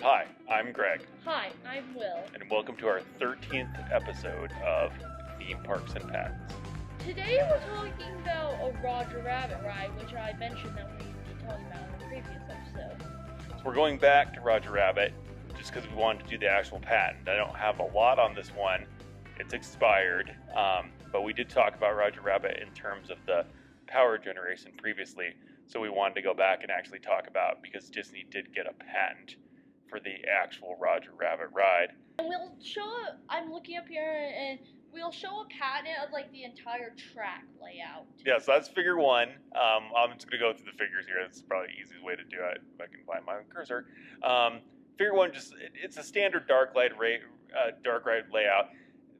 Hi, I'm Greg, Hi, I'm Will. and welcome to our 13th episode of Theme Parks and Pets. Today we're talking about a Roger Rabbit ride, which I mentioned that we'd be talking about in the previous episode. So we're going back to Roger Rabbit just because we wanted to do the actual patent. I don't have a lot on this one. It's expired, but we did talk about Roger Rabbit in terms of the power generation previously, so we wanted to go back and actually talk about because Disney did get a patent for the actual Roger Rabbit ride. And we'll show, I'm looking up here, and we'll show a patent of like the entire track layout. Yeah, so that's figure one. I'm just going to go through the figures here. That's probably the easiest way to do it, if I can find my cursor. Figure one, it's a standard dark ride layout.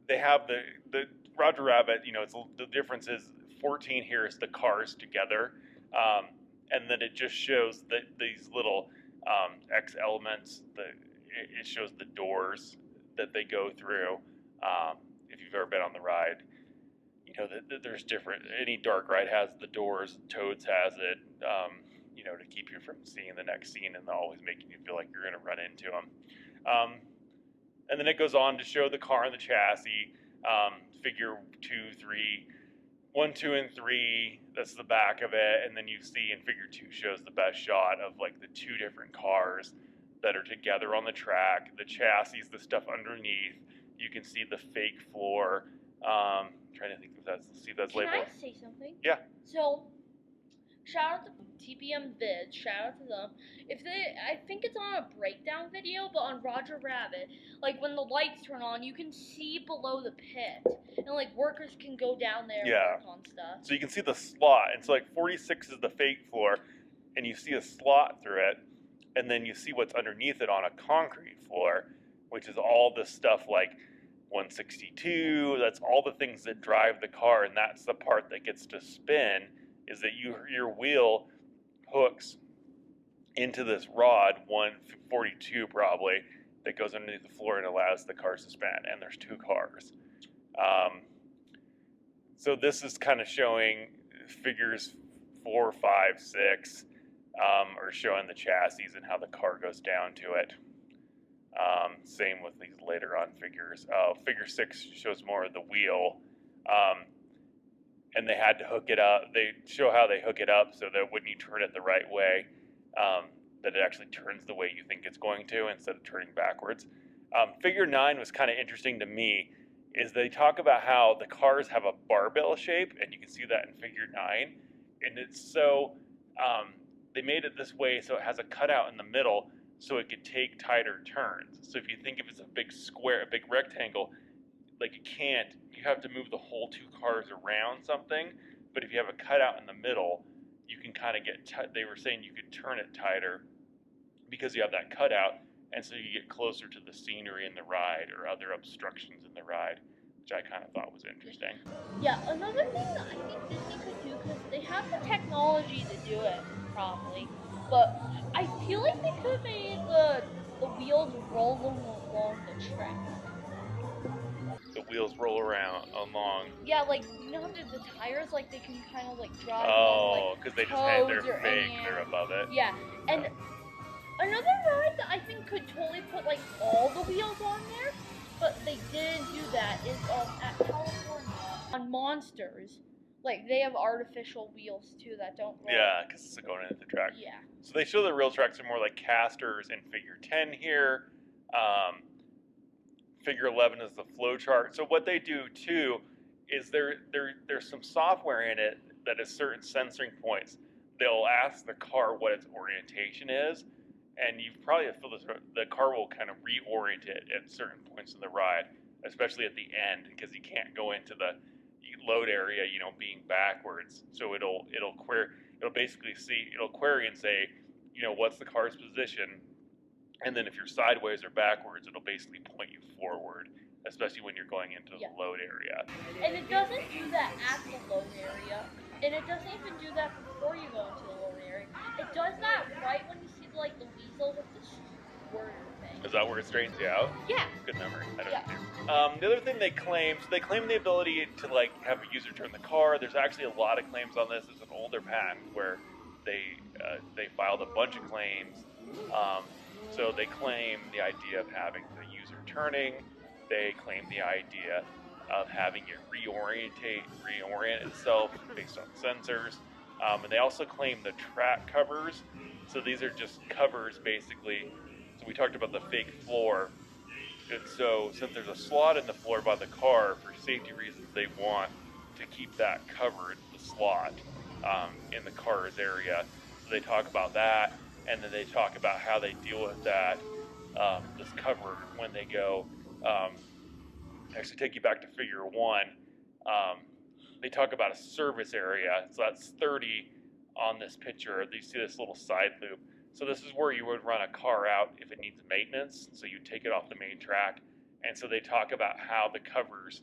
They have the Roger Rabbit, the difference is 14 here is the cars together. And then it just shows these little X elements. It shows the doors that they go through. If you've ever been on the ride, there's different. Any dark ride has the doors. Toad's has it. To keep you from seeing the next scene and always making you feel like you're going to run into them. And then it goes on to show the car and the chassis. Figure 1, 2, and 3. That's the back of it, and then you see in figure 2 shows the best shot of like the two different cars that are together on the track. The chassis, the stuff underneath. You can see the fake floor. Trying to think if that's labeled. Can I say something? Yeah. So, shout out to TPM Vids. Shout out to them. I think it's on a breakdown video, but on Roger Rabbit, like when the lights turn on, you can see below the pit, and like workers can go down there and work on stuff. So you can see the slot, and so like 46 is the fake floor, and you see a slot through it, and then you see what's underneath it on a concrete floor, which is all this stuff like 162. That's all the things that drive the car, and that's the part that gets to spin. Is that your wheel hooks into this rod, 142 probably, that goes underneath the floor and allows the cars to spin. And there's two cars. So this is kind of showing figures 4, 5, 6, or showing the chassis and how the car goes down to it. Same with these later on figures. Figure 6 shows more of the wheel. And they had to hook it up. They show how they hook it up so that when you turn it the right way, that it actually turns the way you think it's going to instead of turning backwards. Figure 9 was kind of interesting to me, is they talk about how the cars have a barbell shape, and you can see that in figure 9. And it's so, they made it this way so it has a cutout in the middle so it could take tighter turns. So if you think of it as a big square, a big rectangle, like you have to move the whole two cars around something, but if you have a cutout in the middle, you can kind of they were saying you could turn it tighter because you have that cutout, and so you get closer to the scenery in the ride or other obstructions in the ride, which I kind of thought was interesting. Yeah, another thing that I think Disney could do, because they have the technology to do it, probably, but I feel like they could have made the wheels roll along the track. The wheels roll around along. Yeah, like the tires, like they can kind of like drive. Oh, because they just had their fake, they're above it. Yeah, and another ride that I think could totally put like all the wheels on there, but they didn't do that. Is at California on Monsters, like they have artificial wheels too that don't roll. Yeah, because it's going into the track. Yeah. So they show the real tracks are more like casters in figure 10 here. Figure 11 is the flow chart. So what they do too is there's some software in it that is certain sensing points. They'll ask the car what its orientation is, and you probably feel this. The car will kind of reorient it at certain points in the ride, especially at the end, because you can't go into the load area, being backwards. So it'll query and say, what's the car's position. And then if you're sideways or backwards, it'll basically point you forward, especially when you're going into the load area. And it doesn't do that at the load area. And it doesn't even do that before you go into the load area. It does that right when you see the weasel with the squirter thing. Is that where it straightens you out? Yeah. Good memory. I don't know. The other thing they claim the ability to have a user turn the car. There's actually a lot of claims on this. It's an older patent where they filed a bunch of claims. So they claim the idea of having the user turning. They claim the idea of having it reorient itself based on sensors. And they also claim the track covers. So these are just covers, basically. So we talked about the fake floor. And so since there's a slot in the floor by the car, for safety reasons, they want to keep that covered, the slot, in the car's area. So they talk about that, and then they talk about how they deal with that, this cover when they go. Actually, take you back to figure one. Um, they talk about a service area, so that's 30 on this picture. You see this little side loop. So this is where you would run a car out if it needs maintenance. So you take it off the main track, and so they talk about how the covers,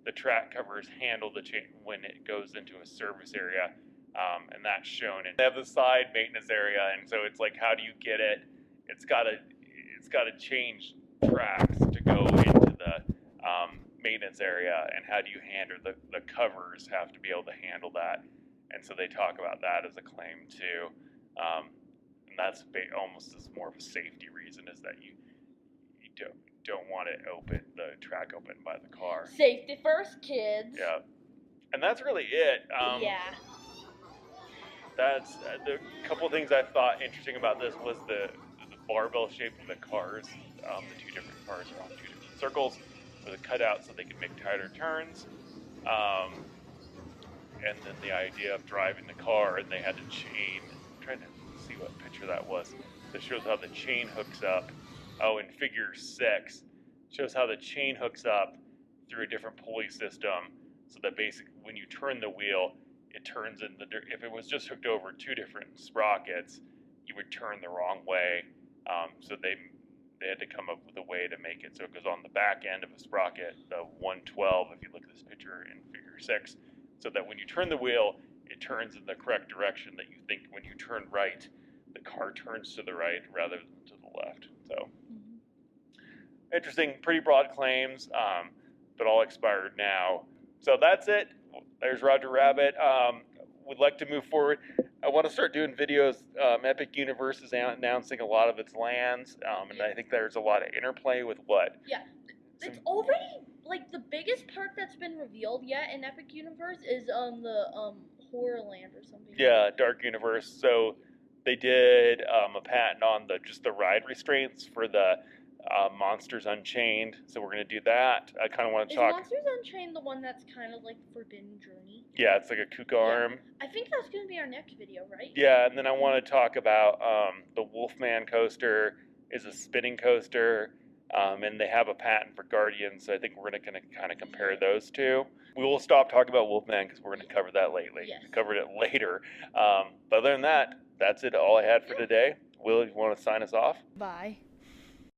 the track covers, handle the chain when it goes into a service area, and that's shown. And they have the side maintenance area, and so it's like, how do you get it? It's got to change tracks to go into the maintenance area, and how do you handle the covers have to be able to handle that, and so they talk about that as a claim too, and that's almost as more of a safety reason, is that you don't want it open, the track open by the car. Safety first, kids. Yeah, and that's really it. Yeah. That's the couple of things I thought interesting about this was the barbell shape of the cars. The two different cars are on two different circles with a cutout so they can make tighter turns. And then the idea of driving the car, and they had a chain. I'm trying to see what picture that was. That shows how the chain hooks up. Oh, in figure 6, shows how the chain hooks up through a different pulley system, so that basically when you turn the wheel, it turns in if it was just hooked over two different sprockets, you would turn the wrong way. So they had to come up with a way to make it so it goes on the back end of a sprocket, the 112, if you look at this picture in figure 6, so that when you turn the wheel, it turns in the correct direction that you think when you turn right, the car turns to the right rather than to the left. So interesting, pretty broad claims, but all expired now. So that's it. There's Roger Rabbit. Would like to move forward. I want to start doing videos. Epic Universe is announcing a lot of its lands, and I think there's a lot of interplay with what? Yeah, it's already, like, the biggest park that's been revealed yet in Epic Universe is the Horror Land or something. Yeah, Dark Universe. So they did a patent on just the ride restraints for the Monsters Unchained. So we're gonna do that. I kind of want to talk. Is Monsters Unchained the one that's kind of like Forbidden Journey? Yeah, it's like a kook arm. I think that's gonna be our next video, right? Yeah, and then I want to talk about the Wolfman coaster is a spinning coaster, and they have a patent for Guardian, so I think we're gonna kind of compare those two. We will stop talking about Wolfman because we're gonna cover that lately. Yes. We covered it later. But other than that, that's it. All I had for today. Will, you want to sign us off? Bye.